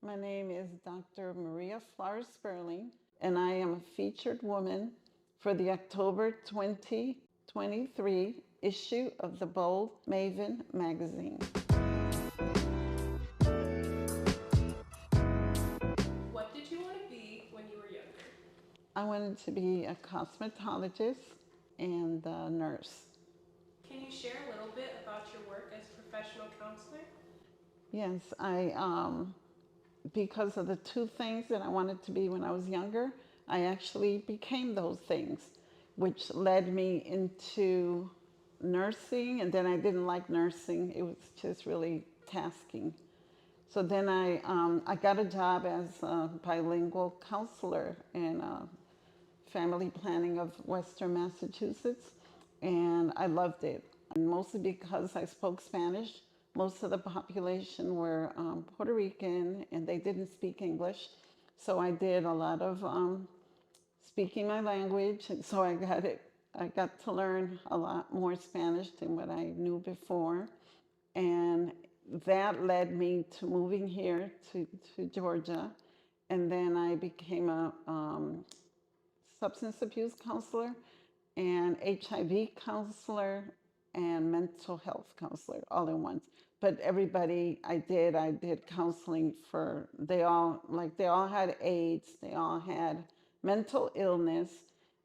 My name is Dr. Maria Flores Sperling, and I am a featured woman for the October 2023 issue of the Bold Maven magazine. What did you want to be when you were younger? I wanted to be a cosmetologist and a nurse. Can you share a little bit about your work as a professional counselor? Yes, because of the two things that I wanted to be when I was younger, I actually became those things, which led me into nursing. And then I didn't like nursing, it was just really tasking. So then I got a job as a bilingual counselor in family planning of Western Massachusetts, and I loved it. And mostly because I spoke Spanish. Most of the population were Puerto Rican, and they didn't speak English. So I did a lot of speaking my language, and so I got it. I got to learn a lot more Spanish than what I knew before, and that led me to moving here to Georgia, and then I became a substance abuse counselor and HIV counselor and mental health counselor all in once. But everybody I did counseling for, they all had AIDS, they all had mental illness,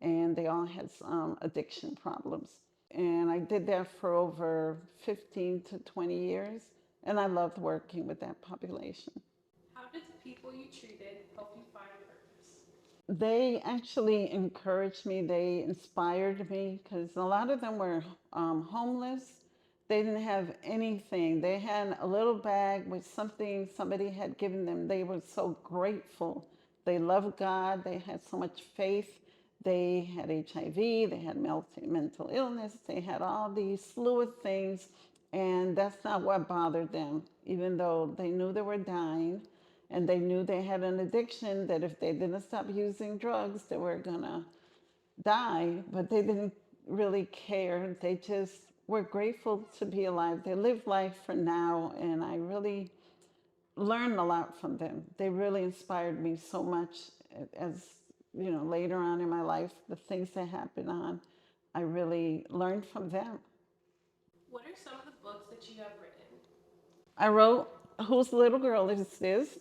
and they all had some addiction problems. And I did that for over 15 to 20 years, and I loved working with that population. How did the people you treated help you find purpose? They actually encouraged me, they inspired me, because a lot of them were homeless. They didn't have anything. They had a little bag with something somebody had given them. They were so grateful. They loved God. They had so much faith. They had HIV. They had mental illness. They had all these slew of things. And that's not what bothered them, even though they knew they were dying and they knew they had an addiction, that if they didn't stop using drugs, they were gonna die, but they didn't really care. They just were grateful to be alive. They lived life for now, and I really learned a lot from them. They really inspired me so much as, later on in my life, the things that happened on, I really learned from them. What are some of the books that you have written? I wrote Whose Little Girl Is This?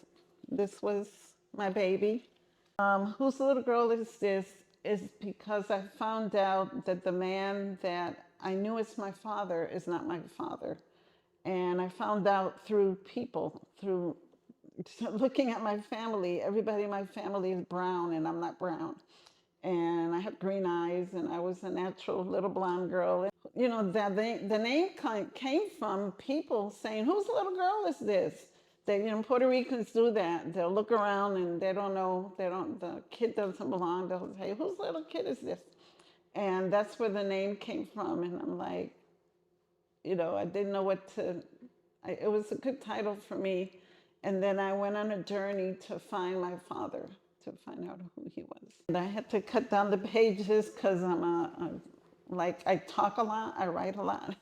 This was my baby. Whose little girl is this? Is because I found out that the man that I knew as my father is not my father. And I found out through people, through looking at my family. Everybody in my family is brown, and I'm not brown. And I have green eyes, and I was a natural little blonde girl. That the name came from people saying, "Whose little girl is this?" Puerto Ricans do that. They'll look around and they don't know, the kid doesn't belong. They'll say, "Whose little kid is this?" And that's where the name came from. And I'm like, I didn't know what to, it was a good title for me. And then I went on a journey to find my father, to find out who he was. And I had to cut down the pages because I talk a lot, I write a lot.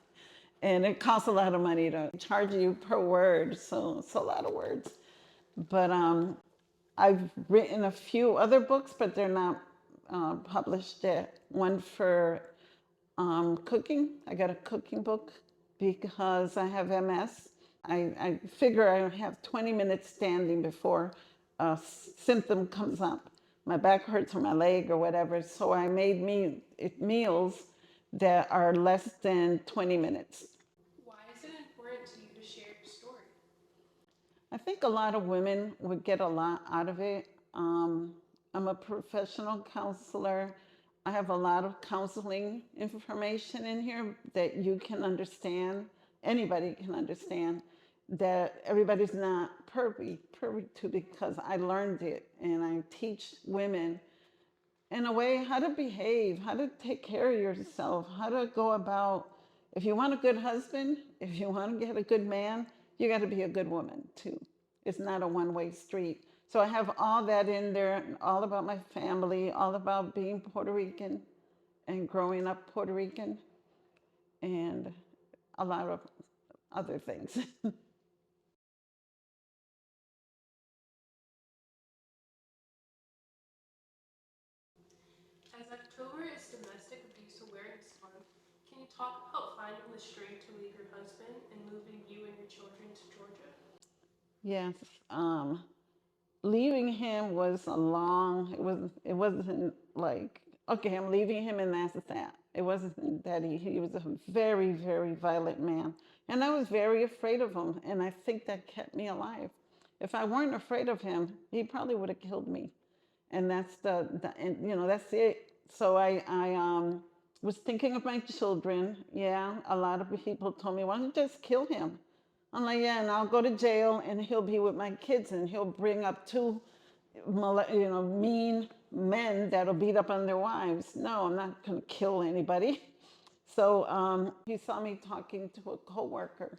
And it costs a lot of money to charge you per word, so it's a lot of words. But I've written a few other books, but they're not published yet. One for cooking. I got a cooking book because I have MS. I figure I have 20 minutes standing before a symptom comes up. My back hurts or my leg or whatever. So I made meals that are less than 20 minutes. Why is it important to you to share your story? I think a lot of women would get a lot out of it. I'm a professional counselor. I have a lot of counseling information in here that you can understand, anybody can understand, that everybody's not privy to, because I learned it, and I teach women in a way how to behave, how to take care of yourself, how to go about. If you want a good husband, if you want to get a good man, you got to be a good woman too. It's not a one-way street. So I have all that in there, all about my family, all about being Puerto Rican and growing up Puerto Rican, and a lot of other things. October is Domestic Abuse Awareness Month. Can you talk about finding the strength to leave your husband and moving you and your children to Georgia? Yes. Leaving him was a long. It wasn't like, okay, I'm leaving him and that's that. It wasn't that he was a very, very violent man, and I was very afraid of him, and I think that kept me alive. If I weren't afraid of him, he probably would have killed me. And that's and, that's it. So I was thinking of my children. Yeah, a lot of people told me, why don't you just kill him? I'm like, yeah, and I'll go to jail and he'll be with my kids and he'll bring up two, mean men that'll beat up on their wives. No, I'm not going to kill anybody. So he saw me talking to a coworker,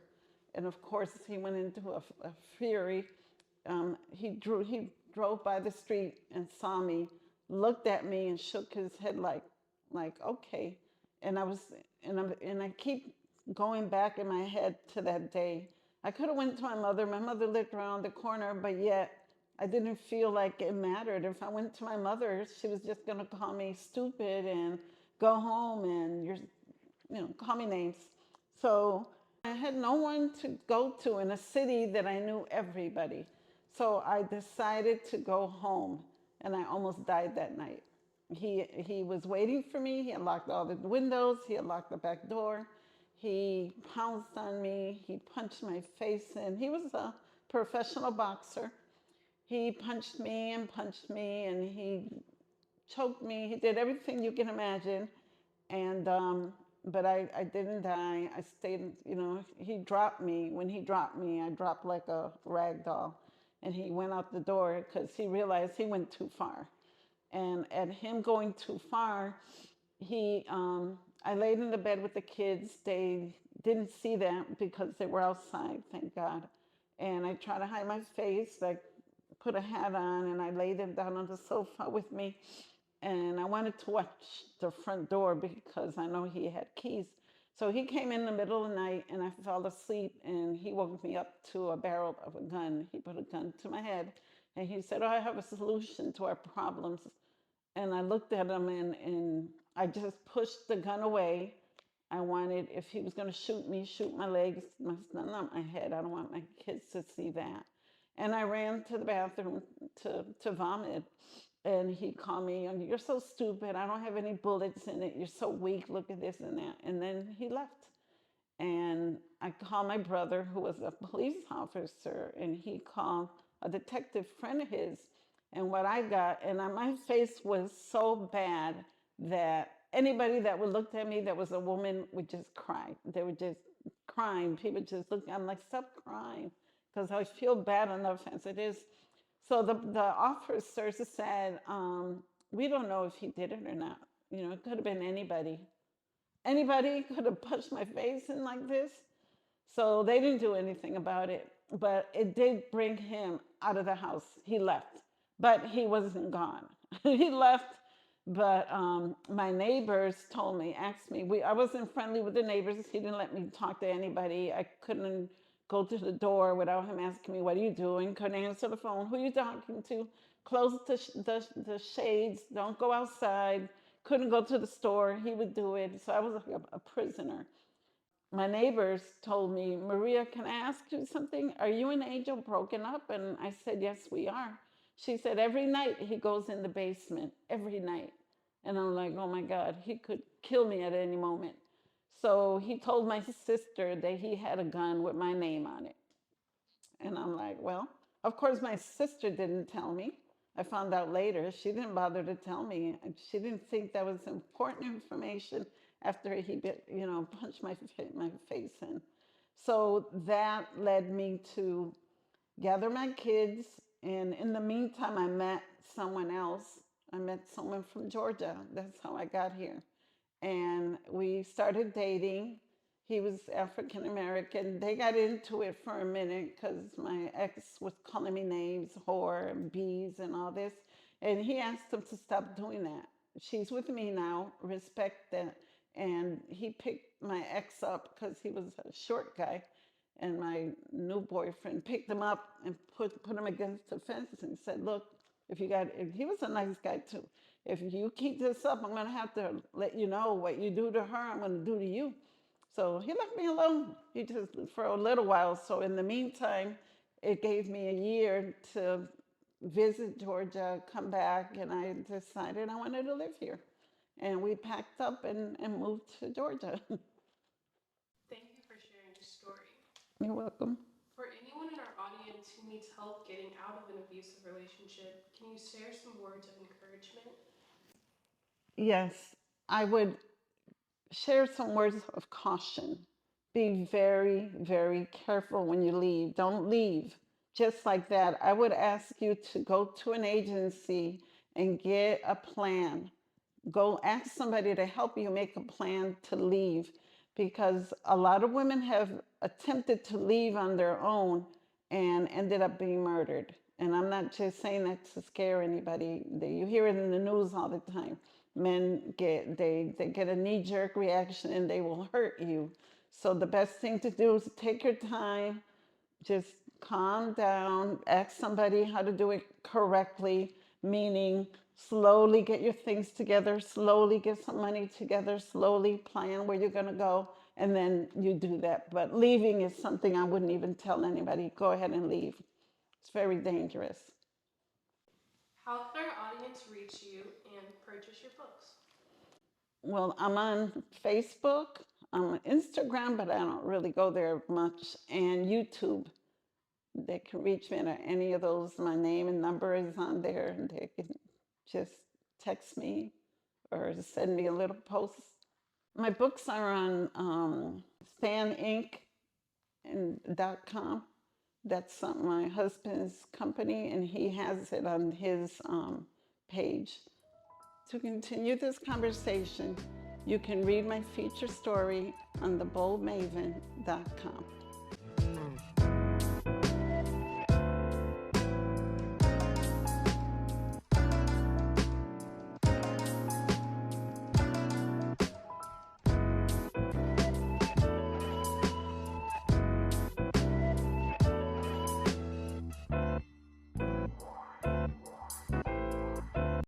and of course he went into a fury. He drove by the street and saw me, looked at me, and shook his head like okay. And I keep going back in my head to that day. I could have went to my mother. My mother lived around the corner, but yet I didn't feel like it mattered. If I went to my mother, she was just gonna call me stupid and go home and call me names. So I had no one to go to in a city that I knew everybody. So I decided to go home, and I almost died that night. He was waiting for me. He had locked all the windows. He had locked the back door. He pounced on me. He punched my face in. He was a professional boxer. He punched me, and he choked me. He did everything you can imagine. And but I didn't die. I stayed. He dropped me. When he dropped me, I dropped like a rag doll, and he went out the door because he realized he went too far. And at him going too far, I laid in the bed with the kids. They didn't see that because they were outside, thank God. And I tried to hide my face. I put a hat on and I laid them down on the sofa with me. And I wanted to watch the front door because I know he had keys. So he came in the middle of the night and I fell asleep and he woke me up to a barrel of a gun. He put a gun to my head and he said, "Oh, I have a solution to our problems." And I looked at him and I just pushed the gun away. I wanted, if he was going to shoot me, shoot my legs, not my head. I don't want my kids to see that. And I ran to the bathroom to vomit. And he called me, "You're so stupid. I don't have any bullets in it. You're so weak. Look at this and that." And then he left. And I called my brother, who was a police officer, and he called a detective friend of his. And what I got, and my face was so bad that anybody that would look at me that was a woman would just cry. They were just crying. People just look. I'm like, "Stop crying," because I feel bad enough as it is. So the officer said, "We don't know if he did it or not. It could have been anybody. Anybody could have punched my face in like this." So they didn't do anything about it, but it did bring him out of the house. He left, but he wasn't gone. He left, but my neighbors told me, asked me. I wasn't friendly with the neighbors. He didn't let me talk to anybody. I couldn't go to the door without him asking me, "What are you doing?" Couldn't answer the phone. "Who are you talking to?" Close the shades. Don't go outside. Couldn't go to the store. He would do it. So I was like a prisoner. My neighbors told me, "Maria, can I ask you something? Are you and Angel broken up?" And I said, "Yes, we are." She said, "Every night he goes in the basement, every night." And I'm like, "Oh my God, he could kill me at any moment." So he told my sister that he had a gun with my name on it. And I'm like, well, of course, my sister didn't tell me. I found out later. She didn't bother to tell me. She didn't think that was important information after he punched my face in. So that led me to gather my kids. And in the meantime, I met someone else. I met someone from Georgia. That's how I got here. And we started dating. He was African American. They got into it for a minute because my ex was calling me names, whore, and bees, and all this. And he asked him to stop doing that. She's with me now, respect that. And he picked my ex up because he was a short guy. And my new boyfriend picked him up and put him against the fence and said, "Look, If he was a nice guy too. If you keep this up, I'm gonna have to let you know what you do to her, I'm gonna do to you. So he left me alone. He just for a little while. So in the meantime, it gave me a year to visit Georgia, come back, and I decided I wanted to live here. And we packed up and moved to Georgia. Thank you for sharing your story. You're welcome. For anyone in our audience who needs help getting out of an abusive relationship, can you share some words of encouragement? Yes, I would share some words of caution. Be very, very careful when you leave. Don't leave just like that. I would ask you to go to an agency and get a plan. Go ask somebody to help you make a plan to leave, because a lot of women have attempted to leave on their own and ended up being murdered. And I'm not just saying that to scare anybody. You hear it in the news all the time. Men they get a knee-jerk reaction and they will hurt you. So the best thing to do is take your time, just calm down, ask somebody how to do it correctly, meaning slowly get your things together, slowly get some money together, slowly plan where you're going to go, and then you do that. But leaving is something I wouldn't even tell anybody. Go ahead and leave. It's very dangerous. How can our audience reach you and purchase your books? Well, I'm on Facebook, I'm on Instagram, but I don't really go there much, and YouTube. They can reach me at any of those. My name and number is on there, and they can just text me or send me a little post. My books are on staninc.com. That's my husband's company, and he has it on his page. To continue this conversation, you can read my feature story on theboldmaven.com.